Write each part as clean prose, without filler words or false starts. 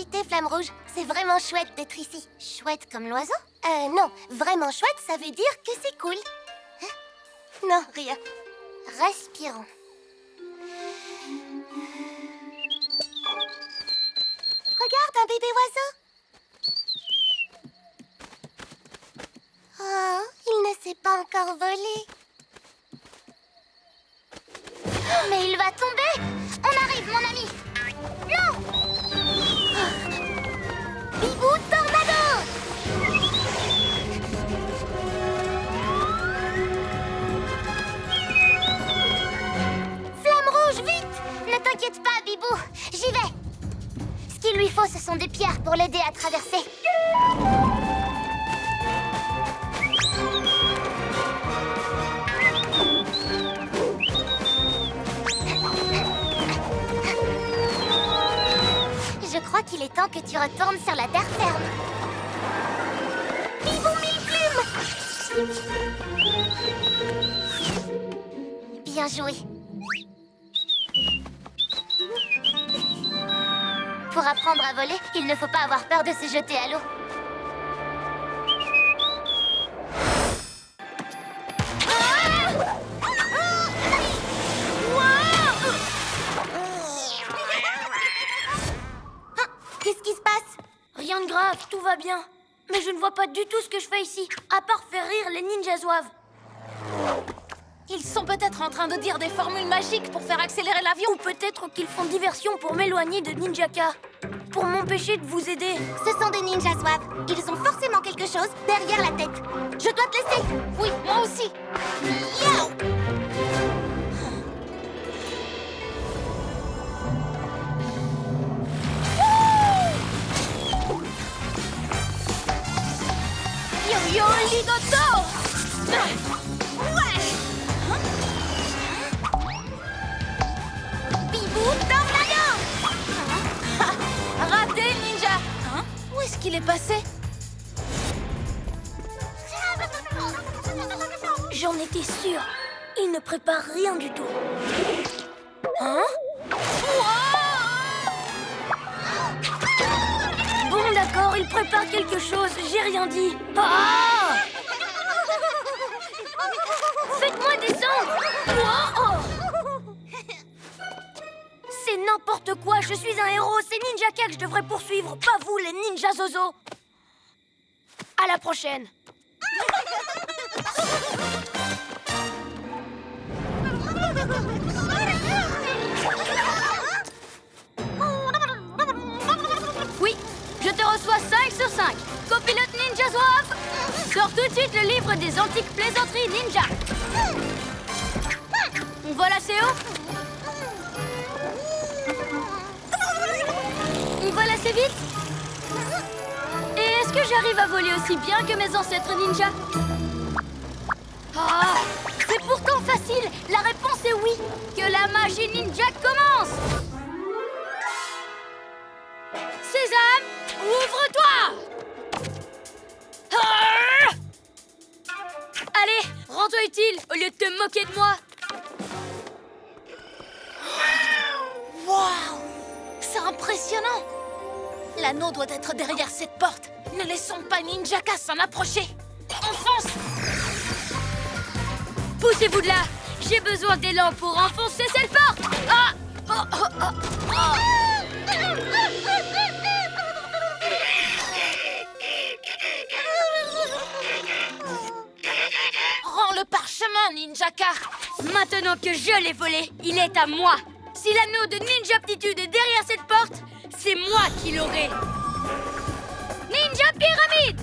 invité, Flamme Rouge. C'est vraiment chouette d'être ici. Chouette comme l'oiseau? Non. Vraiment chouette, ça veut dire que c'est cool. Hein? Non, rien. Respirons. Regarde, un bébé oiseau. Oh, il ne sait pas encore voler. Mais il va tomber! On arrive, mon ami! Non! Bibou Tornado! Flamme rouge, vite! Ne t'inquiète pas, Bibou, j'y vais! Ce qu'il lui faut, ce sont des pierres pour l'aider à traverser. Je crois qu'il est temps que tu retournes sur la terre ferme. Bibou mille plumes! Bien joué. Pour apprendre à voler, il ne faut pas avoir peur de se jeter à l'eau. Qu'est-ce qui se passe? Rien de grave, tout va bien. Mais je ne vois pas du tout ce que je fais ici, à part faire rire les ninjas zouaves. Ils sont peut-être en train de dire des formules magiques pour faire accélérer l'avion. Ou peut-être qu'ils font diversion pour m'éloigner de Ninjaka. Pour m'empêcher de vous aider. Ce sont des ninjas zouaves. Ils ont forcément quelque chose derrière la tête. Je dois te laisser. Oui, moi aussi. Yo! Yo-yo ligoto! Ouais! Bibou Tornado! Raté, ninja! Hein? Où est-ce qu'il est passé? J'en étais sûre. Il ne prépare rien du tout. Hein? Bon, d'accord, il prépare quelque chose. J'ai rien dit. Ah! Faites-moi descendre! C'est n'importe quoi, je suis un héros. C'est Ninjaka que je devrais poursuivre, pas vous, les ninjas zozo. À la prochaine. Oui, je te reçois 5 sur 5. Copilote Ninja Zouave, sors tout de suite le livre des antiques plaisanteries ninja. On vole assez haut? On vole assez vite? Et est-ce que j'arrive à voler aussi bien que mes ancêtres ninjas? Ah, c'est pourtant facile. La réponse est oui. Que la magie ninja commence. Sésame, ouvre-toi! Ah! Allez, rends-toi utile au lieu de te moquer de moi. Waouh! C'est impressionnant! L'anneau doit être derrière cette porte. Ne laissons pas Ninjaka s'en approcher. On fonce! Poussez-vous de là. J'ai besoin d'élan pour enfoncer cette porte. Ah! Oh, oh, oh, oh. Rends le parchemin, Ninjaka! Maintenant que je l'ai volé, il est à moi. Si l'anneau de Ninja Aptitude est derrière cette porte, c'est moi qui l'aurai. Ninja Pyramide!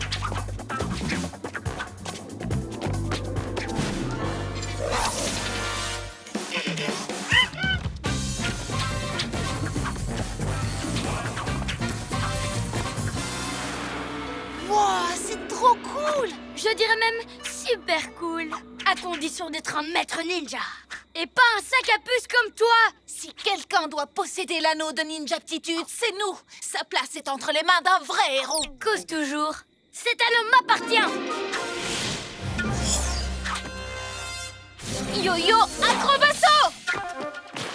Wow, c'est trop cool! Je dirais même super cool. À condition d'être un maître ninja. Et pas un sac à puce comme toi. Si quelqu'un doit posséder l'anneau de Ninja Aptitude, c'est nous! Sa place est entre les mains d'un vrai héros! Cause toujours. Cet anneau m'appartient. Yo-yo acrobasso!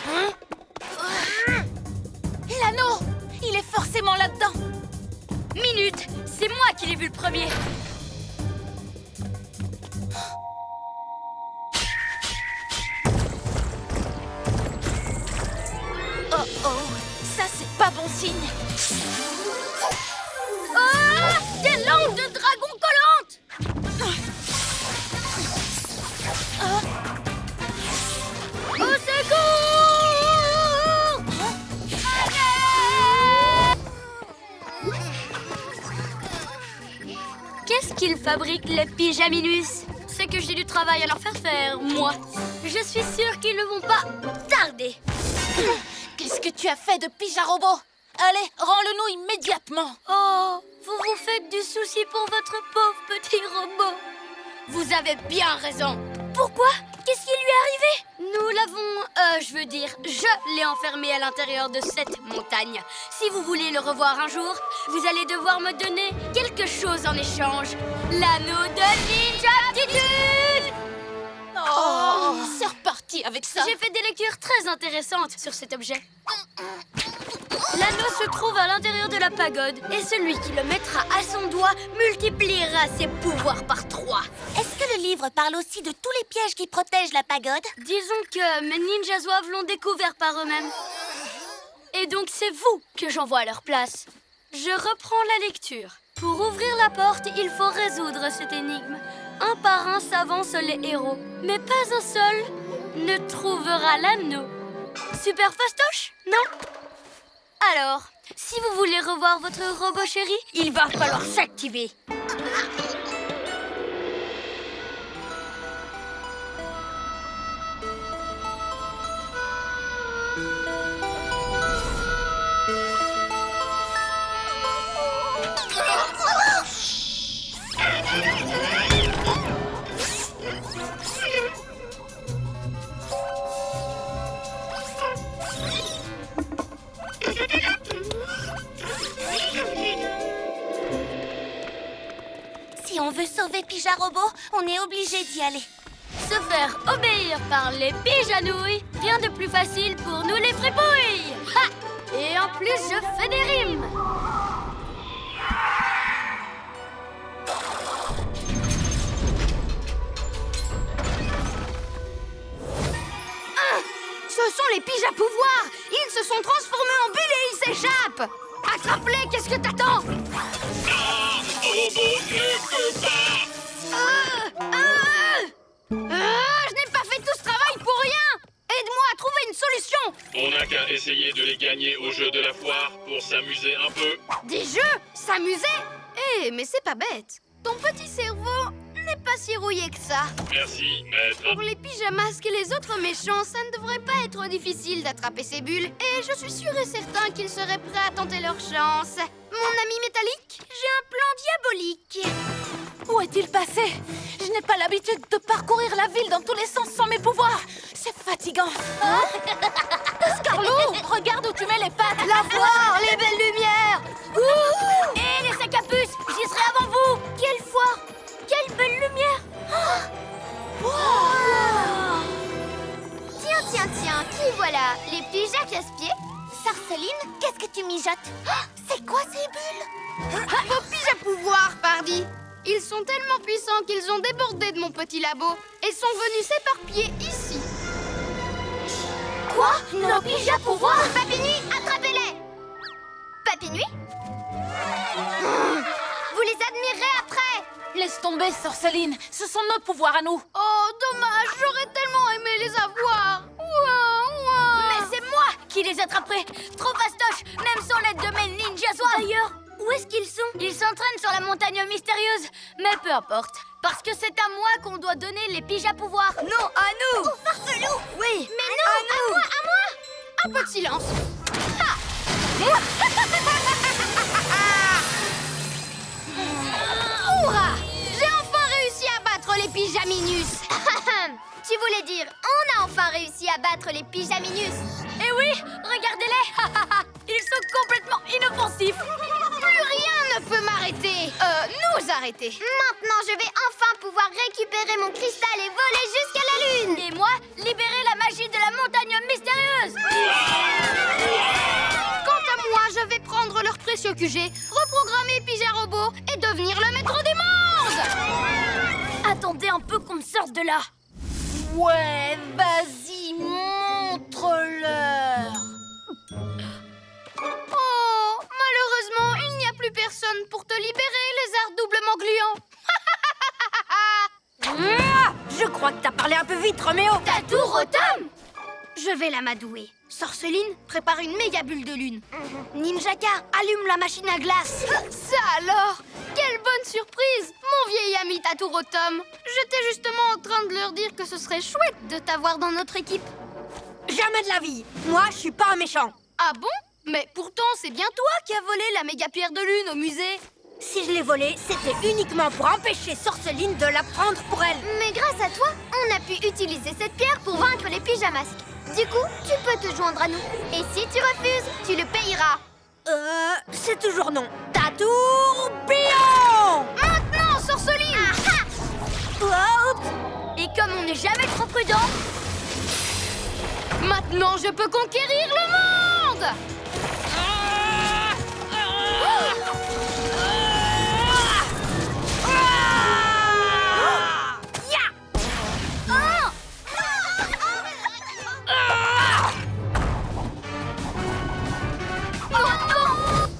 Hein? L'anneau! Il est forcément là-dedans! vu le premier. Oh oh, ça c'est pas bon signe. Ah! Des langues de dragon collantes! Au secours! Qu'est-ce qu'ils fabriquent, les pyjaminus? C'est que j'ai du travail à leur faire, moi. Je suis sûre qu'ils ne vont pas tarder. Qu'est-ce que tu as fait de Pyjarobot? Allez, rends-le-nous immédiatement. Oh, vous vous faites du souci pour votre pauvre petit robot. Vous avez bien raison. Pourquoi? Qu'est-ce qui lui est arrivé? Nous l'avons, je l'ai enfermé à l'intérieur de cette montagne. Si vous voulez le revoir un jour, vous allez devoir me donner quelque chose en échange. L'anneau de Ninjaptitude! Oh, c'est reparti avec ça. J'ai fait des lectures très intéressantes sur cet objet. L'anneau se trouve à l'intérieur de la pagode et celui qui le mettra à son doigt multipliera ses pouvoirs par 3. Est-ce que le livre parle aussi de tous les pièges qui protègent la pagode? Disons que mes ninjas zouaves l'ont découvert par eux-mêmes. Et donc c'est vous que j'envoie à leur place. Je reprends la lecture. Pour ouvrir la porte, il faut résoudre cette énigme. Un par un s'avancent les héros, mais pas un seul ne trouvera l'anneau. Super fastoche, non? Alors, si vous voulez revoir votre robot chéri, il va falloir s'activer. Si on veut sauver Pyjarobot, on est obligé d'y aller. Se faire obéir par les pyjanouilles, rien de plus facile pour nous les fripouilles. Ha! Et en plus, je fais des rimes. Ce sont les pyjapouvoirs. Ils se sont transformés en bulles et ils s'échappent. Attrape-les, qu'est-ce que t'attends? Je n'ai pas fait tout ce travail pour rien. Aide-moi à trouver une solution. On n'a qu'à essayer de les gagner au jeu de la foire pour s'amuser un peu. Des jeux? S'amuser? Eh, mais c'est pas bête. Ton petit cerveau n'est pas si rouillé que ça. Merci, maître. Pour les pyjamasques et les autres méchants, ça ne devrait pas être difficile d'attraper ces bulles. Et je suis sûre et certain qu'ils seraient prêts à tenter leur chance. Mon ami métallique, j'ai un plan diabolique. Où est-il passé? Je n'ai pas l'habitude de parcourir la ville dans tous les sens sans mes pouvoirs. C'est fatigant. Scarlou, regarde où tu mets les pattes. La foire, les belles lumières. Ouh! Et les sacs à puces, j'y serai avant vous. Quelle foire? Quelle belle lumière. Tiens, qui voilà? Les pyjas casse-pieds? Sarceline, qu'est-ce que tu mijotes? C'est quoi ces bulles? Vos pyjapouvoirs, pardi. Ils sont tellement puissants qu'ils ont débordé de mon petit labo et sont venus s'éparpiller ici. Quoi? Nos pyjas-pouvoirs? Papinuit, attrapez-les! Papinuit? Vous les admirerez après! Laisse tomber, Sorceline. Ce sont nos pouvoirs à nous. Oh, dommage, j'aurais tellement aimé les avoir. Mais c'est moi qui les attraperai. Trop fastoche, même sans l'aide de mes ninjas zouaves. D'ailleurs, où est-ce qu'ils sont? Ils s'entraînent sur la montagne mystérieuse. Mais peu importe, parce que c'est à moi qu'on doit donner les pyjas-pouvoirs. Non, à nous. Oh, farfelou! Oui. Mais non, à moi! Un peu de silence. Hourra! J'ai enfin réussi à battre les pyjaminus. Tu voulais dire, on a enfin réussi à battre les pyjaminus. Eh oui, regardez-les. Ils sont complètement inoffensifs. Plus rien ne peut m'arrêter. Nous arrêter. Maintenant, je vais enfin pouvoir récupérer mon cristal et voler jusqu'à la lune. Et moi, libérer la magie de la montagne mystérieuse. Quant à moi, je vais prendre leur précieux QG, reprogrammer les pyjarobots et devenir le maître du monde! Attendez un peu qu'on me sorte de là. Ouais, vas-y, montre-leur. Oh, malheureusement, il n'y a plus personne pour te libérer, lézard doublement gluant. Je crois que t'as parlé un peu vite, Roméo. Tatou Rotom! Je vais l'amadouer. Sorceline, prépare une méga bulle de lune. Ninjaka, allume la machine à glace. Ça alors! Quelle bonne surprise! Mon vieil ami Tatou Rotom. J'étais justement en train de leur dire que ce serait chouette de t'avoir dans notre équipe. Jamais de la vie. Moi, je suis pas un méchant. Ah bon? Mais pourtant, c'est bien toi qui as volé la méga pierre de lune au musée. Si je l'ai volée, c'était uniquement pour empêcher Sorceline de la prendre pour elle. Mais grâce à toi, on a pu utiliser cette pierre pour vaincre les pyjamasques. Du coup, tu peux te joindre à nous. Et si tu refuses, tu le payeras. C'est toujours non. Tourbillon! Maintenant, Sorceline! Oups! Et comme on n'est jamais trop prudent, maintenant je peux conquérir le monde!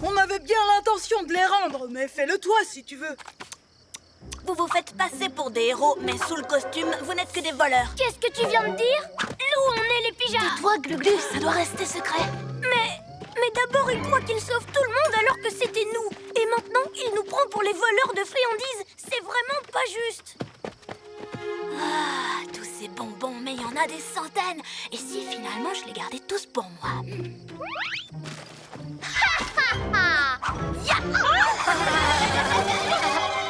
On avait bien l'intention de les rendre, mais fais-le toi si tu veux. Vous vous faites passer pour des héros, mais sous le costume, vous n'êtes que des voleurs. Qu'est-ce que tu viens de dire? Nous, on est les pyjamas! Toi, Gluglu, ça doit rester secret. Mais d'abord, il croit qu'il sauve tout le monde alors que c'était nous. Et maintenant, il nous prend pour les voleurs de friandises. C'est vraiment pas juste. Ah, tous ces bonbons, mais il y en a des centaines. Et si finalement je les gardais tous pour moi?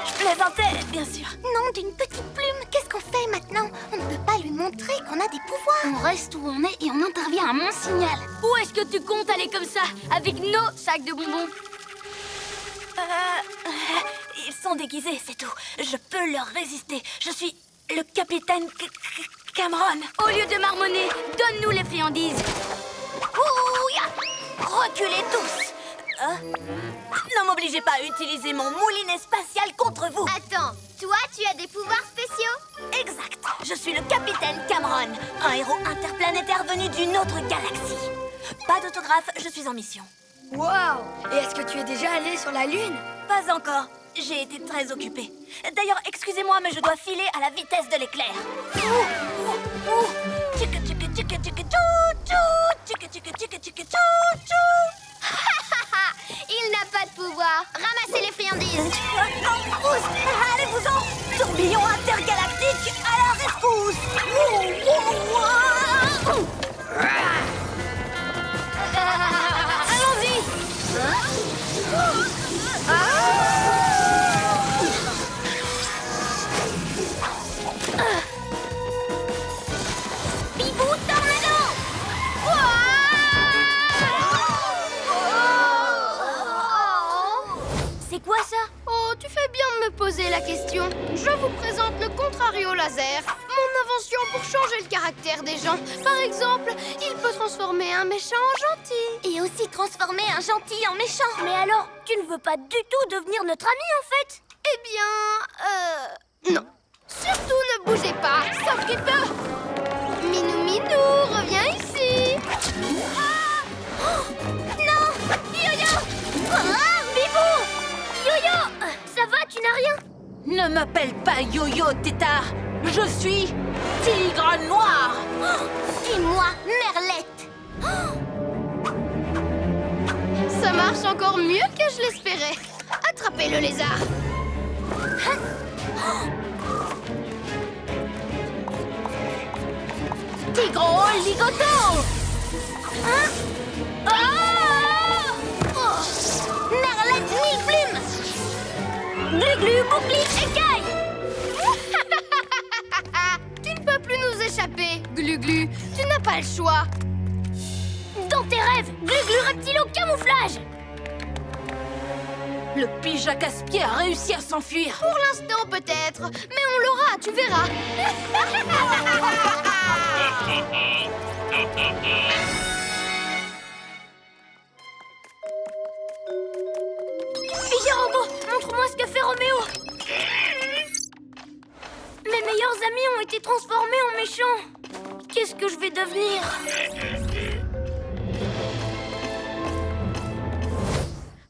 Je plaisantais, bien sûr. Non, d'une petite plume, qu'est-ce qu'on fait maintenant? On ne peut pas lui montrer qu'on a des pouvoirs. On reste où on est et on intervient à mon signal. Où est-ce que tu comptes aller comme ça, avec nos sacs de bonbons? Ils sont déguisés, c'est tout. Je peux leur résister. Je suis le capitaine Cameron. Au lieu de marmonner, donne-nous les friandises. Ouya! Reculez tous. Ne m'obligez pas à utiliser mon moulinet spatial contre vous. Attends, toi, tu as des pouvoirs spéciaux? Exact. Je suis le capitaine Cameron, un héros interplanétaire venu d'une autre galaxie. Pas d'autographe, je suis en mission. Waouh! Et est-ce que tu es déjà allé sur la Lune? Pas encore. J'ai été très occupée. D'ailleurs, excusez-moi, mais je dois filer à la vitesse de l'éclair. Tchic, tchic, tchic, tchic, tchou, tchou, tchic, tchic, tchic, tchic, tchou, tchou. Il n'a pas de pouvoir. Ramassez les friandises. Allez-vous-en! Tourbillon intergalactique à la rescousse! Allons-y! Bibou, tornado! C'est quoi ça? Oh, tu fais bien de me poser la question. Je vous présente le Contrario Laser, mon invention pour changer le caractère des gens. Par exemple, il peut transformer un méchant en gentil. Et aussi transformer un gentil en méchant. Mais alors, tu ne veux pas du tout devenir notre ami en fait? Eh bien, non. Surtout ne bougez pas, sauf Creeper. Minou Minou, reviens ici. Non! Yo-yo! Bibou! Yo-yo, ça va, tu n'as rien? Ne m'appelle pas Yo-Yo, tétard. Je suis Tigre Noir. Et moi, Merlette. Ça marche encore mieux que je l'espérais. Attrapez le lézard. Tigre Ligoto. Merlette mille plumes. Glu-glu, bouclier, écaille. Tu ne peux plus nous échapper, Glu-glu. Tu n'as pas le choix. Dans tes rêves, Glu-glu reptilo camouflage. Le pyjama casse-pied a réussi à s'enfuir. Pour l'instant, peut-être. Mais on l'aura, tu verras. Pyjarobo, transformé en méchant. Qu'est-ce que je vais devenir?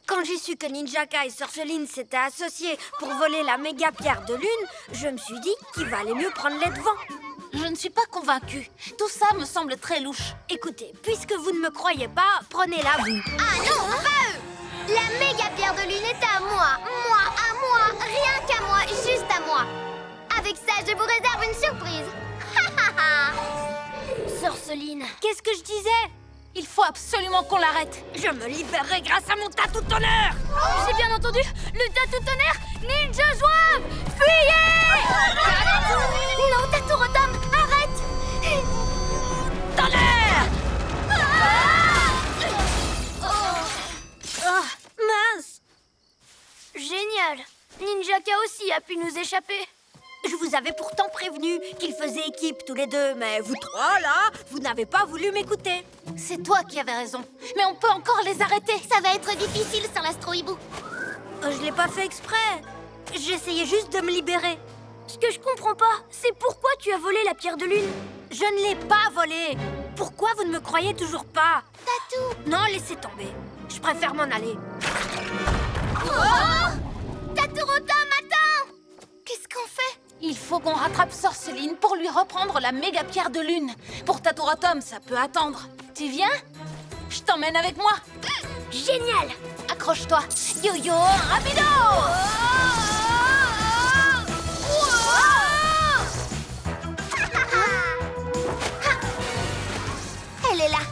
Quand j'ai su que Ninjaka et Sorceline s'étaient associés pour voler la méga pierre de lune, je me suis dit qu'il valait mieux prendre les devants. Je ne suis pas convaincue. Tout ça me semble très louche. Écoutez, puisque vous ne me croyez pas, prenez-la vous. Ah non, pas eux! La méga pierre de lune est à moi, rien qu'à moi, juste à moi. Avec ça, je vous réserve une surprise. Sorceline, qu'est-ce que je disais? Il faut absolument qu'on l'arrête. Je me libérerai grâce à mon tatou de tonnerre. J'ai bien entendu, le tatou tonnerre, Ninja Zouave, fuyez! Non, Tatou Rotom, arrête! Tonnerre! Oh, mince! Génial! Ninjaka aussi a pu nous échapper. Je vous avais pourtant prévenu qu'ils faisaient équipe tous les deux, mais vous trois, là, vous n'avez pas voulu m'écouter. C'est toi qui avais raison. Mais on peut encore les arrêter. Ça va être difficile sans l'astro-hibou. Je l'ai pas fait exprès. J'essayais juste de me libérer. Ce que je comprends pas, c'est pourquoi tu as volé la pierre de lune. Je ne l'ai pas volée. Pourquoi vous ne me croyez toujours pas? Tatou! Non, laissez tomber. Je préfère m'en aller. Tatou Rotom, attends! Qu'est-ce qu'on fait? Il faut qu'on rattrape Sorceline pour lui reprendre la méga pierre de lune. Pour Tatou Rotom, ça peut attendre. Tu viens? Je t'emmène avec moi. Génial! Accroche-toi. Yo-yo, rapido! Elle est là.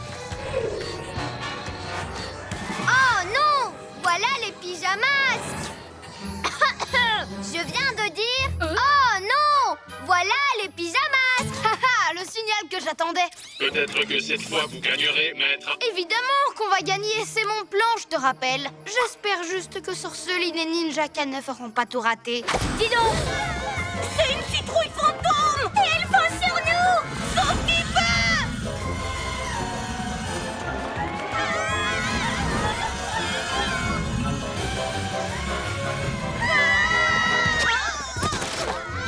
Oh non! Voilà les pyjamasques. Je viens de dire... Oh non! Voilà les pyjamasques. Le signal que j'attendais. Peut-être que cette fois vous gagnerez, maître. Évidemment qu'on va gagner, c'est mon plan, je te rappelle. J'espère juste que Sorceline et Ninjaka ne feront pas tout rater. Dis donc! C'est une citrouille fantôme! Et elle va sur nous! Sauf qui peut!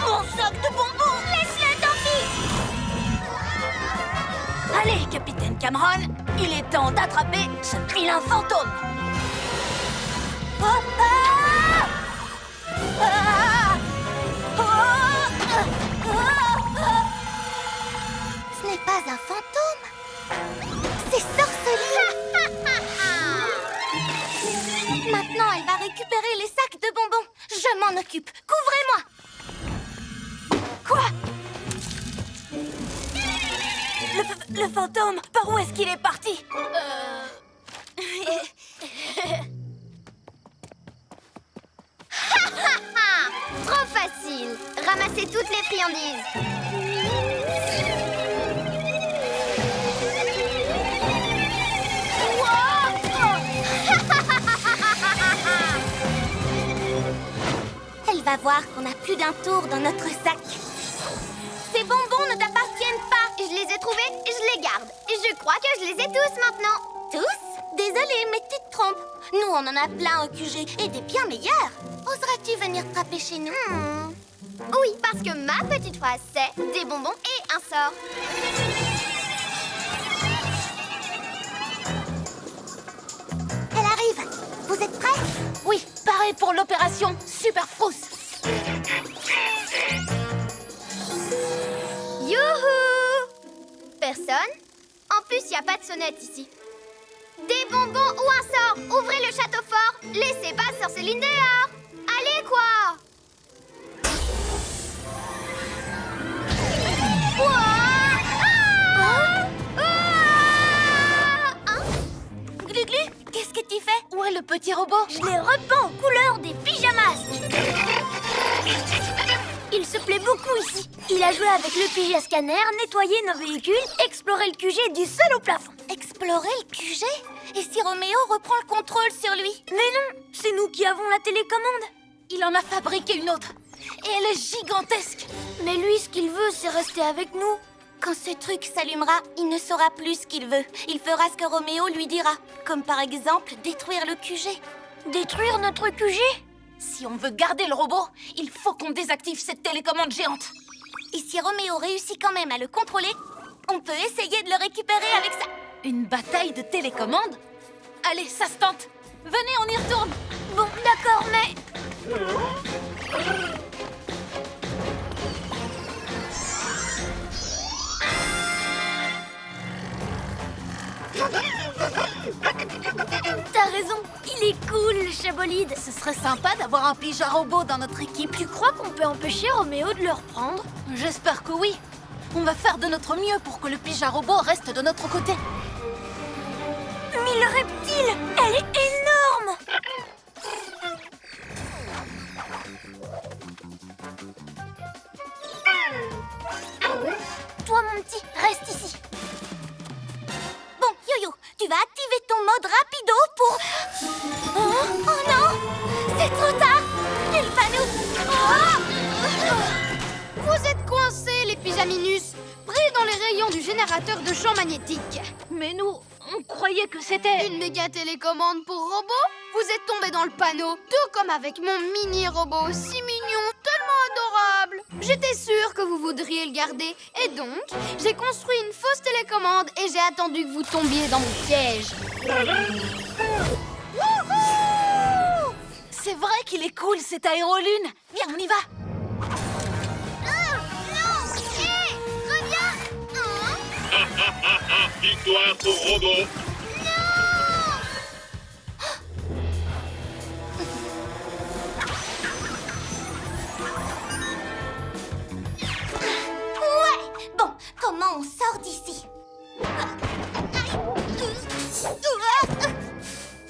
Mon sac de bonbons! Laisse-le, tant pis! Allez, capitaine Cameron, il est temps d'attraper ce vilain fantôme! Oh, ah! Ah! Ce n'est pas un fantôme. C'est Sorceline. Maintenant, elle va récupérer les sacs de bonbons. Je m'en occupe. Couvrez-moi. Quoi? Le fantôme, par où est-ce qu'il est parti? Trop facile. Ramassez toutes les friandises. Elle va voir qu'on a plus d'un tour dans notre sac. Ces bonbons ne t'appartiennent pas. Je les ai trouvés, je les garde. Je crois que je les ai tous maintenant. Tous? Désolée, mais tu te trompes. Nous, on en a plein au QG et des bien meilleurs. Oseras-tu venir frapper chez nous? Oui, parce que ma petite phrase, c'est des bonbons et un sort. Elle arrive. Vous êtes prêts? Oui, pareil pour l'opération Super Frousse. Youhou! Personne? En plus, il n'y a pas de sonnette ici. Des bonbons ou un sort. Ouvrez le château fort. Laissez pas Sorceline dehors. Allez, quoi! Glu-glu, qu'est-ce que tu fais? Où est le petit robot? Je les repeins aux couleurs des pyjamas. Il se plaît beaucoup ici. Il a joué avec le pyjascanner, nettoyé nos véhicules, exploré le QG du sol au plafond. Explorer le QG? Et si Roméo reprend le contrôle sur lui? Mais non, c'est nous qui avons la télécommande. Il en a fabriqué une autre. Et elle est gigantesque. Mais lui, ce qu'il veut, c'est rester avec nous. Quand ce truc s'allumera, il ne saura plus ce qu'il veut. Il fera ce que Roméo lui dira. Comme par exemple détruire le QG. Détruire notre QG? Si on veut garder le robot, il faut qu'on désactive cette télécommande géante. Et si Roméo réussit quand même à le contrôler, on peut essayer de le récupérer avec ça. Une bataille de télécommande? Allez, ça se tente. Venez, on y retourne. Bon, d'accord, mais... T'as raison, il est cool, le chabolide. Ce serait sympa d'avoir un Pija robot dans notre équipe. Tu crois qu'on peut empêcher Roméo de le reprendre? J'espère que oui. On va faire de notre mieux pour que le Pija robot reste de notre côté. Mais le reptile, elle est énorme! Toi, mon petit, reste ici. Bon, Yo-Yo, tu vas activer ton mode rapido pour... Oh non! C'est trop tard! Il va nous... Vous êtes coincés, les pyjaminus, pris dans les rayons du générateur de champ magnétique. Mais nous, on croyait que c'était... Une méga télécommande pour robots? Vous êtes tombés dans le panneau, tout comme avec mon mini-robot, si mignon, tellement adorable. J'étais sûre que vous voudriez le garder, et donc, j'ai construit une fausse télécommande et j'ai attendu que vous tombiez dans mon piège. C'est vrai qu'il est cool, cet aérolune. Viens, on y va. Victoire pour Robot. Ouais! Bon, comment on sort d'ici?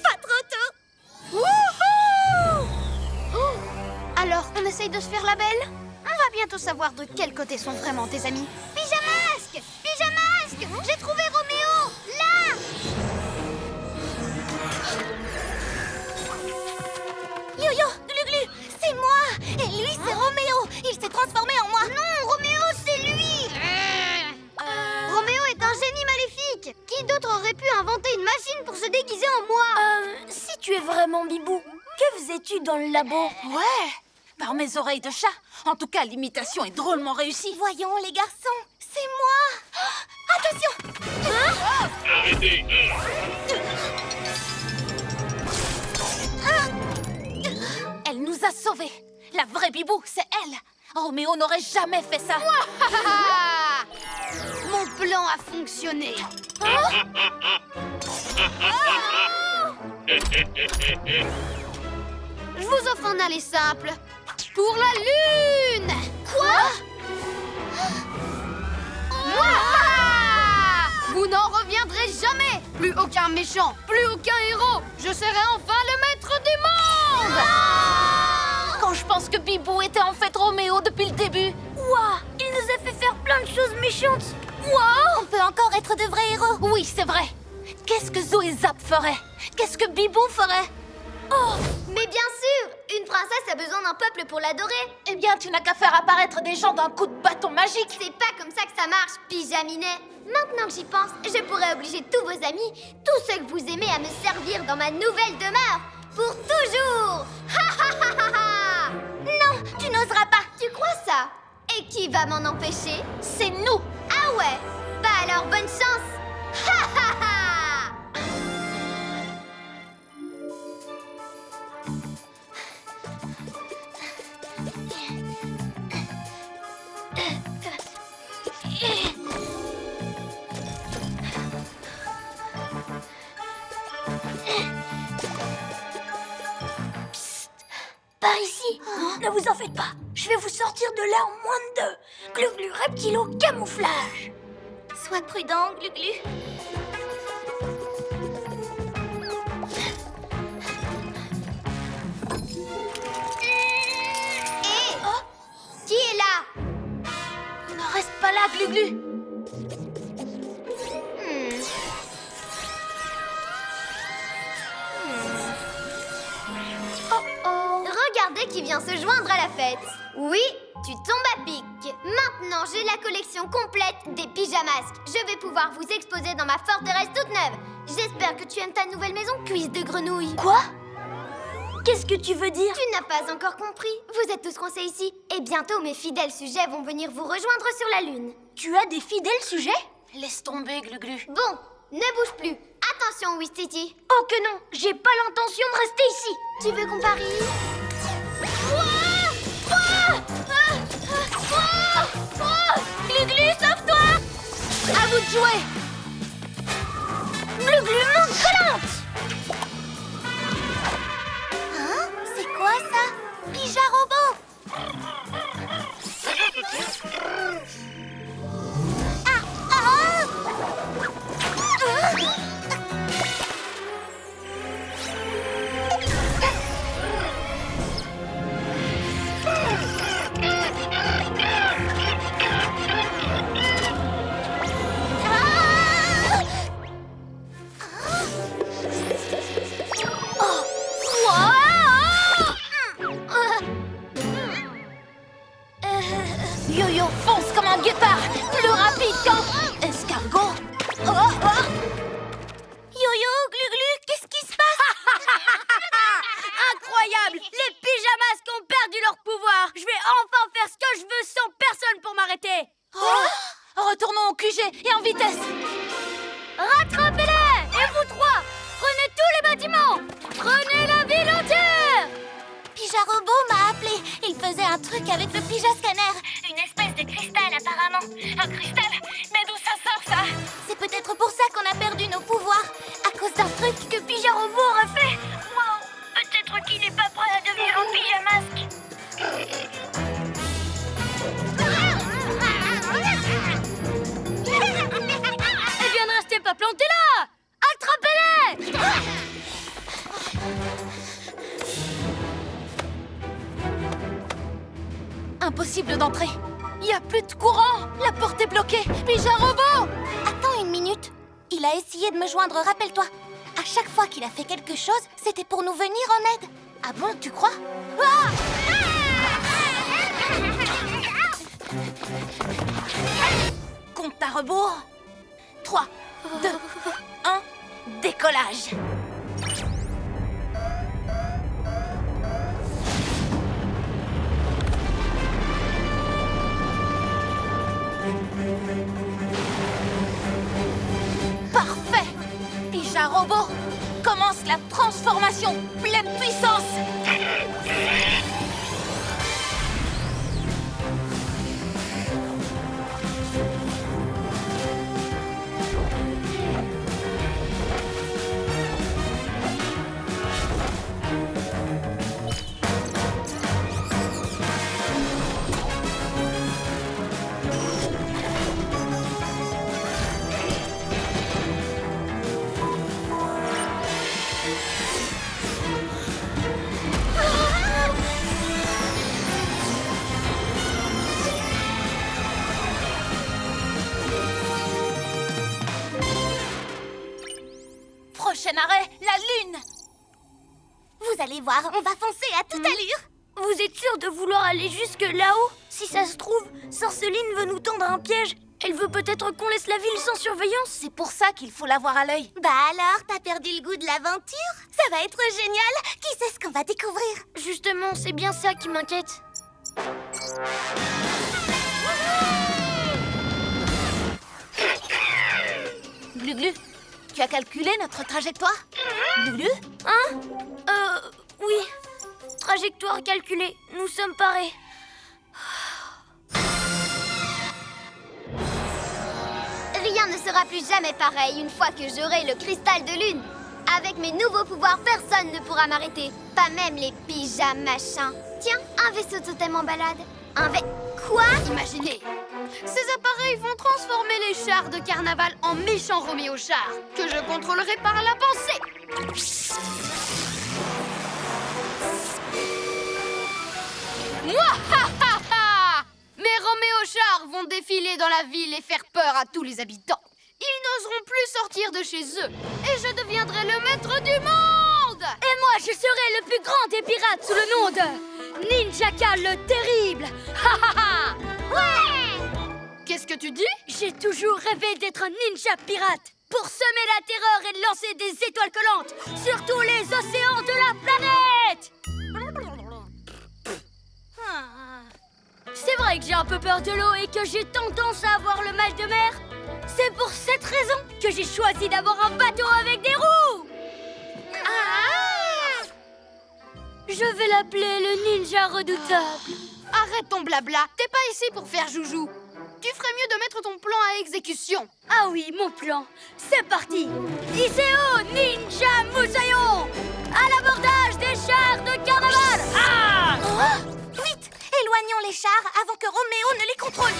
Pas trop tôt! Alors, on essaye de se faire la belle? On va bientôt savoir de quel côté sont vraiment tes amis. Pyjamasque! Pyjamasque! J'ai trouvé Roméo! Là! Yo-Yo! Glu-Glu! C'est moi! Et lui, c'est Roméo! Il s'est transformé en moi! Non, Roméo, c'est lui! Roméo est un génie maléfique. Qui d'autre aurait pu inventer une machine pour se déguiser en moi? Si tu es vraiment Bibou, que faisais-tu dans le labo? Ouais, par mes oreilles de chat. En tout cas, l'imitation est drôlement réussie. Voyons, les garçons! C'est moi! Oh, attention! Arrêtez. Elle nous a sauvés. La vraie Bibou, c'est elle. Roméo n'aurait jamais fait ça. Mon plan a fonctionné. Je vous offre un aller simple. Pour la Lune! Quoi? Vous n'en reviendrez jamais! Plus aucun méchant, plus aucun héros! Je serai enfin le maître du monde! Quand je pense que Bibou était en fait Roméo depuis le début. Ouah, il nous a fait faire plein de choses méchantes. On peut encore être de vrais héros! Oui, c'est vrai. Qu'est-ce que Zo et Zap feraient? Qu'est-ce que Bibou ferait? Mais bien sûr! Une princesse a besoin d'un peuple pour l'adorer! Eh bien, tu n'as qu'à faire apparaître des gens d'un coup de bâton magique. C'est pas comme ça que ça marche, pyjaminet! Maintenant que j'y pense, je pourrais obliger tous vos amis, tous ceux que vous aimez à me servir dans ma nouvelle demeure! Pour toujours! Ha ha ha ha ha! Non, tu n'oseras pas! Tu crois ça? Et qui va m'en empêcher? C'est nous. Ah ouais? Bah alors bonne chance! Ha ha ha! Par ici. Ne vous en faites pas. Je vais vous sortir de là en moins de 2. Glu-glu reptilo camouflage. Sois prudent, Glu-Glu. Hé! Qui est là? Ne reste pas là, Glu-Glu. Regardez qui vient se joindre à la fête. Oui, tu tombes à pic. Maintenant, j'ai la collection complète des pyjamasques. Je vais pouvoir vous exposer dans ma forteresse toute neuve. J'espère que tu aimes ta nouvelle maison, cuisse de grenouille. Quoi? Qu'est-ce que tu veux dire? Tu n'as pas encore compris. Vous êtes tous coincés ici. Et bientôt, mes fidèles sujets vont venir vous rejoindre sur la Lune. Tu as des fidèles sujets? Laisse tomber, Glu-Glu. Bon, ne bouge plus. Attention, Wistiti. Oh que non, j'ai pas l'intention de rester ici. Tu veux qu'on parie? Glu-Glu, sauve-toi! À vous de jouer! Glu-Glu, monte collante! Hein? C'est quoi ça? Pija robot! Yo-Yo fonce comme un guépard, plus rapide qu'un escargot. Yo-Yo, Glu-Glu, qu'est-ce qui se passe? Incroyable! Les pyjamasques ont perdu leur pouvoir! Je vais enfin faire ce que je veux sans personne pour m'arrêter! Retournons au QG et en vitesse. Rattrapez-les! Et vous trois, prenez tous les bâtiments! Prenez la ville entière! Pija robot m'a appelé. Il faisait un truc avec le Pija scanner. Une espèce de cristal apparemment. Un cristal? Mais d'où ça sort ça? C'est peut-être pour ça qu'on a perdu nos pouvoirs. À cause d'un truc Que Pija Robot aurait fait? Wow! Peut-être qu'il n'est pas prêt à devenir un pyjamasque. Eh bien, ne restez pas plantés là! Attrapez-les! Impossible d'entrer. Il n'y a plus de courant. La porte est bloquée. Pija robot! Attends une minute. Il a essayé de me joindre, rappelle-toi. À chaque fois qu'il a fait quelque chose, c'était pour nous venir en aide. Ah bon, tu crois? Compte à rebours. 3, 2, 1, décollage. Parfait! Pija robot commence la transformation pleine puissance. Prochain arrêt, la Lune. Vous allez voir, on va foncer à toute allure. Vous êtes sûr de vouloir aller jusque là-haut? Si ça se trouve, Sorceline veut nous tendre un piège. Elle veut peut-être qu'on laisse la ville sans surveillance. C'est pour ça qu'il faut l'avoir à l'œil. Bah alors, t'as perdu le goût de l'aventure? Ça va être génial. Qui sait ce qu'on va découvrir? Justement, c'est bien ça qui m'inquiète. Glu-Glu, tu as calculé notre trajectoire? Glu-Glu? Oui. Trajectoire calculée. Nous sommes parés. Rien ne sera plus jamais pareil une fois que j'aurai le cristal de lune. Avec mes nouveaux pouvoirs, personne ne pourra m'arrêter. Pas même les pyjamas machins. Tiens, un vaisseau totem en balade. Quoi? Imaginez. Ces appareils vont transformer les chars de carnaval en méchants Roméo-chars que je contrôlerai par la pensée. Mouahaha! Mes Roméo-chars vont défiler dans la ville et faire peur à tous les habitants. Ils n'oseront plus sortir de chez eux et je deviendrai le maître du monde! Et moi, je serai le plus grand des pirates sous le nom de Ninjaka le Terrible. Qu'est-ce que tu dis? J'ai toujours rêvé d'être un ninja pirate. pour semer la terreur et lancer des étoiles collantes sur tous les océans de la planète. C'est vrai que j'ai un peu peur de l'eau et que j'ai tendance à avoir le mal de mer. C'est pour cette raison que j'ai choisi d'avoir un bateau avec des roues. Je vais l'appeler le ninja redoutable. Arrête ton blabla, t'es pas ici pour faire joujou. Tu ferais mieux de mettre ton plan à exécution. Ah oui, mon plan. C'est parti. Iseo Ninja Musayon. À l'abordage des chars de carnaval. Ah! Vite, éloignons les chars avant que Roméo ne les contrôle.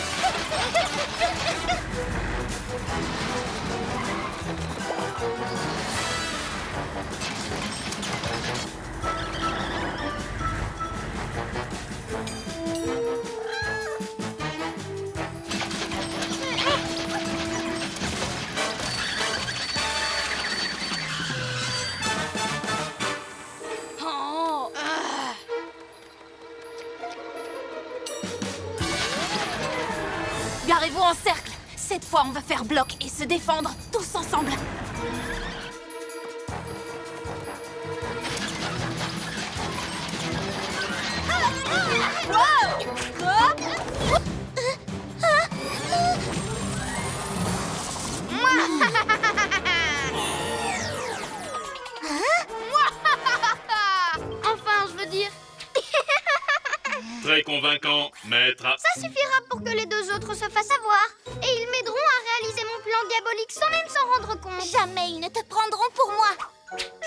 Garez-vous en cercle. Cette fois, on va faire bloc et se défendre tous ensemble. Enfin, je veux dire. Très convaincant, maître. Ça suffira pour que les deux autres se fassent avoir. Et ils m'aideront à réaliser mon plan diabolique sans même s'en rendre compte. Jamais ils ne te prendront pour moi.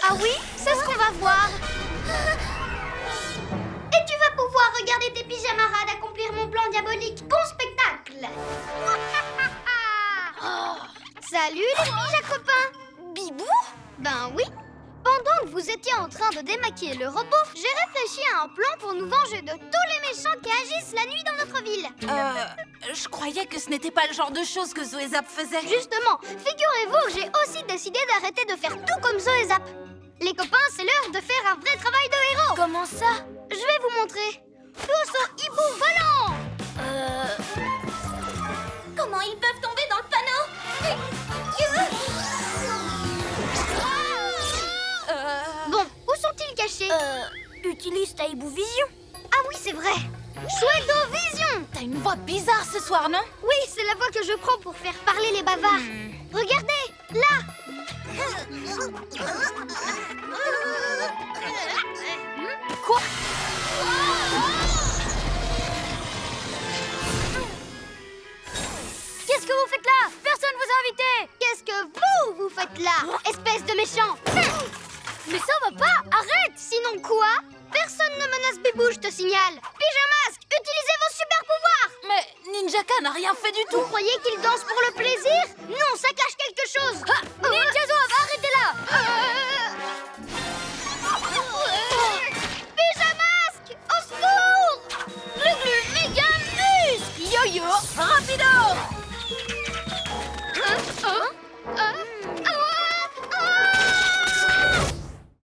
Ah oui? C'est ce qu'on va voir. Et tu vas pouvoir regarder tes pyjamarades accomplir mon plan diabolique. Bon spectacle. Salut les pyjas copains. Bibou? Ben oui. Pendant que vous étiez en train de démaquiller le robot, j'ai réfléchi à un plan pour nous venger de tous les méchants qui agissent la nuit dans notre ville. Je croyais que ce n'était pas le genre de choses que Zoé Zap faisait. Justement, figurez-vous que j'ai aussi décidé d'arrêter de faire tout comme Zoé Zap. Les copains, c'est l'heure de faire un vrai travail de héros. Comment ça? Je vais vous montrer. Tous au hibou volant. Comment ils peuvent tomber dans le panneau? Bon, où sont-ils cachés? Utilise ta hibou vision. Ah oui, c'est vrai. Chouetto Vision. T'as une voix bizarre ce soir, non? Oui, c'est la voix que je prends pour faire parler les bavards. Regardez, là. Quoi? Qu'est-ce que vous faites là? Personne vous a invité. Qu'est-ce que vous faites là, espèce de méchant? Mais ça va pas. Arrête. Sinon quoi? Personne ne menace Bibou, je te signale. Pyjamasque, utilisez vos super pouvoirs. Mais Ninjaka n'a rien fait du tout. Vous croyez qu'il danse pour le plaisir? Non, ça cache quelque chose. Ninja Zouave, arrêtez-la. Pyjamasque, au secours. Méga muscle. Yo-yo, rapido!